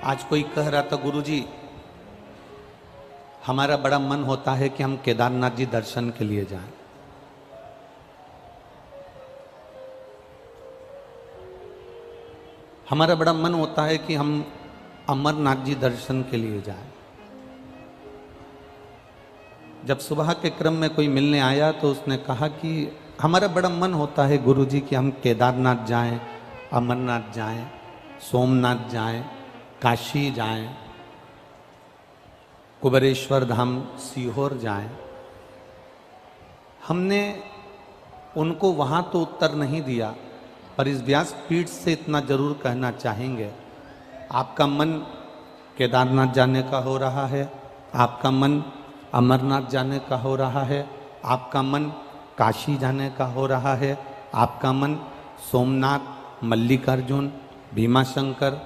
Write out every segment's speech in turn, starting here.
आज कोई कह रहा था, गुरुजी हमारा बड़ा मन होता है कि हम केदारनाथ जी दर्शन के लिए जाएं। हमारा बड़ा मन होता है कि हम अमरनाथ जी दर्शन के लिए जाएं। जब सुबह के क्रम में कोई मिलने आया तो उसने कहा कि हमारा बड़ा मन होता है गुरुजी कि हम केदारनाथ जाएं, अमरनाथ जाएं, सोमनाथ जाएं, काशी जाएं, कुबेरेश्वर धाम सीहोर जाएं। हमने उनको वहाँ तो उत्तर नहीं दिया, पर इस व्यासपीठ से इतना जरूर कहना चाहेंगे, आपका मन केदारनाथ जाने का हो रहा है, आपका मन अमरनाथ जाने का हो रहा है, आपका मन काशी जाने का हो रहा है, आपका मन सोमनाथ, मल्लिकार्जुन, भीमाशंकर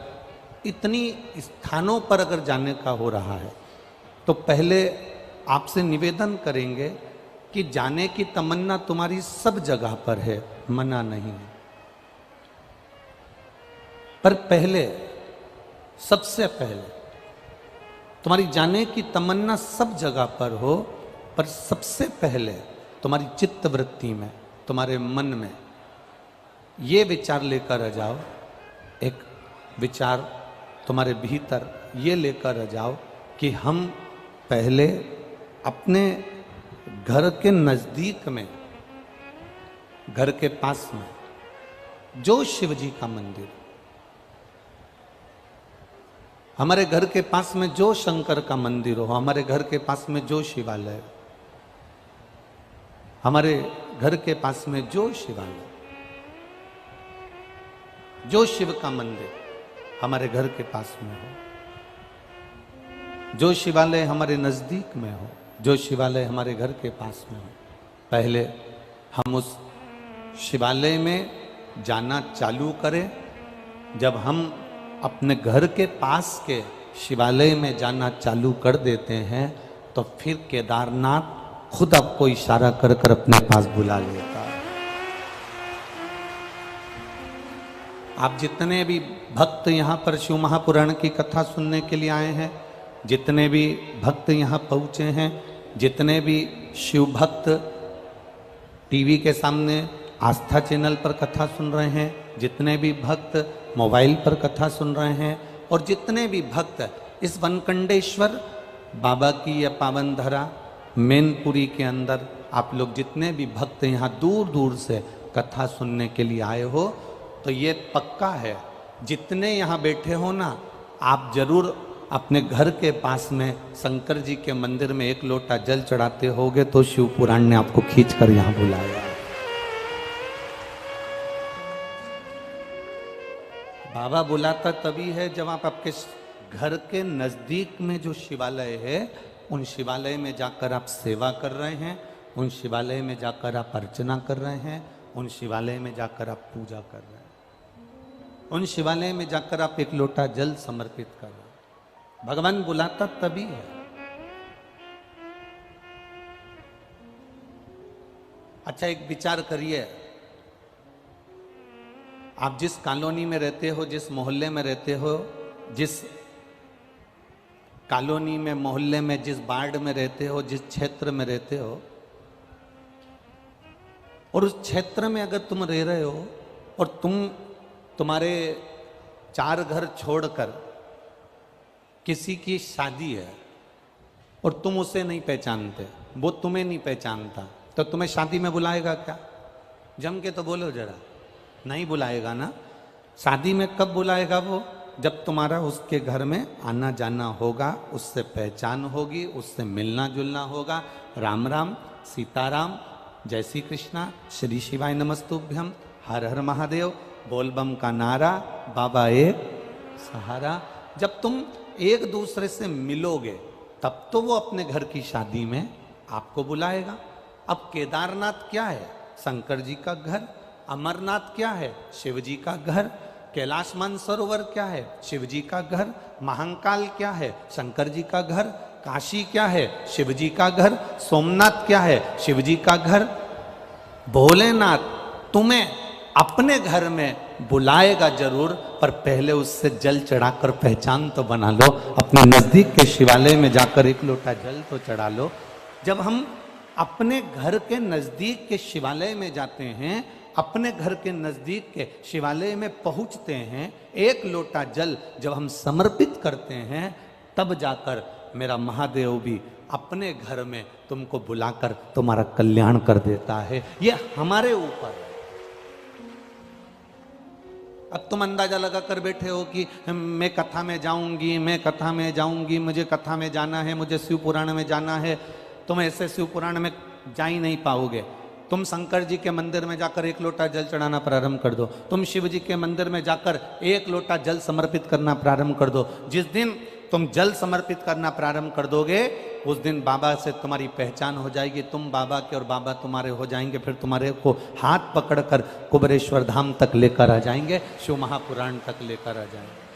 इतनी स्थानों पर अगर जाने का हो रहा है तो पहले आपसे निवेदन करेंगे कि जाने की तमन्ना तुम्हारी सब जगह पर है, मना नहीं है, पर पहले सबसे पहले तुम्हारी जाने की तमन्ना सब जगह पर हो, पर सबसे पहले तुम्हारी चित्त वृत्ति में, तुम्हारे मन में ये विचार लेकर आ जाओ, एक विचार तुम्हारे भीतर ये लेकर आ जाओ कि हम पहले अपने घर के नजदीक में, घर के पास में जो शिव जी का मंदिर, हमारे घर के पास में जो शंकर का मंदिर हो, हमारे घर के पास में जो शिवालय, हमारे घर के पास में जो शिवालय, जो शिव का मंदिर हमारे घर के पास में हो, जो शिवालय हमारे नजदीक में हो, जो शिवालय हमारे घर के पास में हो, पहले हम उस शिवालय में जाना चालू करें। जब हम अपने घर के पास के शिवालय में जाना चालू कर देते हैं तो फिर केदारनाथ खुद आपको इशारा कर कर अपने पास बुला लेता है। आप जितने भी भक्त यहाँ पर शिव महापुराण की कथा सुनने के लिए आए हैं, जितने भी भक्त यहाँ पहुँचे हैं, जितने भी शिव भक्त टीवी के सामने आस्था चैनल पर कथा सुन रहे हैं, जितने भी भक्त मोबाइल पर कथा सुन रहे हैं, और जितने भी भक्त इस वनकंडेश्वर बाबा की यह पावन धरा मैनपुरी के अंदर, आप लोग जितने भी भक्त यहाँ दूर दूर से कथा सुनने के लिए आए हो, तो ये पक्का है, जितने यहाँ बैठे हो ना, आप जरूर अपने घर के पास में शंकर जी के मंदिर में एक लोटा जल चढ़ाते होगे तो शिव पुराण ने आपको खींच कर यहाँ बुलाया। बाबा बुलाता तभी है जब आप आपके घर के नजदीक में जो शिवालय है, उन शिवालय में जाकर आप सेवा कर रहे हैं, उन शिवालय में जाकर आप अर्चना कर रहे हैं, उन शिवालय में जाकर आप पूजा कर रहे हैं, उन शिवालय में जाकर आप एक लोटा जल समर्पित कर रहे हैं। भगवान बुलाता तभी है। अच्छा, एक विचार करिए, आप जिस कॉलोनी में रहते हो, जिस मोहल्ले में रहते हो, जिस कॉलोनी में, मोहल्ले में, जिस वार्ड में रहते हो, जिस क्षेत्र में रहते हो, और उस क्षेत्र में अगर तुम रह रहे हो और तुम्हारे 4 घर छोड़कर किसी की शादी है और तुम उसे नहीं पहचानते, वो तुम्हें नहीं पहचानता, तो तुम्हें शादी में बुलाएगा क्या? जम के तो बोलो जरा, नहीं बुलाएगा ना। शादी में कब बुलाएगा वो? जब तुम्हारा उसके घर में आना जाना होगा, उससे पहचान होगी, उससे मिलना जुलना होगा। राम राम, सीताराम, जय श्री कृष्णा, श्री शिवाय नमस्तुभ्यम, हर हर महादेव, बोलबम का नारा, बाबा एक सहारा। जब तुम एक दूसरे से मिलोगे तब तो वो अपने घर की शादी में आपको बुलाएगा। अब केदारनाथ क्या है? शंकर जी का घर। अमरनाथ क्या है? शिव जी का घर। कैलाश मानसरोवर क्या है? शिव जी का घर। महाकाल क्या है? शंकर जी का घर। काशी क्या है? शिव जी का घर। सोमनाथ क्या है? शिव जी का घर। भोलेनाथ तुम्हें अपने घर में बुलाएगा जरूर, पर पहले उससे जल चढ़ाकर पहचान तो बना लो। अपने नजदीक के शिवालय में जाकर एक लोटा जल तो चढ़ा लो। जब हम अपने घर के नजदीक के शिवालय में जाते हैं, अपने घर के नजदीक के शिवालय में पहुंचते हैं, एक लोटा जल जब हम समर्पित करते हैं, तब जाकर मेरा महादेव भी अपने घर में तुमको बुलाकर तुम्हारा कल्याण कर देता है। ये हमारे ऊपर है। अब तुम अंदाजा लगा कर बैठे हो कि मैं कथा में जाऊंगी, मैं कथा में जाऊंगी, मुझे कथा में जाना है, मुझे शिव पुराण में जाना है। तुम ऐसे शिव पुराण में जा ही नहीं पाओगे। तुम शंकर जी के मंदिर में जाकर एक लोटा जल चढ़ाना प्रारंभ कर दो। तुम शिव जी के मंदिर में जाकर एक लोटा जल समर्पित करना प्रारंभ कर दो। जिस दिन तुम जल समर्पित करना प्रारंभ कर दोगे, उस दिन बाबा से तुम्हारी पहचान हो जाएगी, तुम बाबा के और बाबा तुम्हारे हो जाएंगे। फिर तुम्हारे को हाथ पकड़कर कुबेरेश्वर धाम तक लेकर आ जाएंगे, शिव महापुराण तक लेकर आ जाएंगे।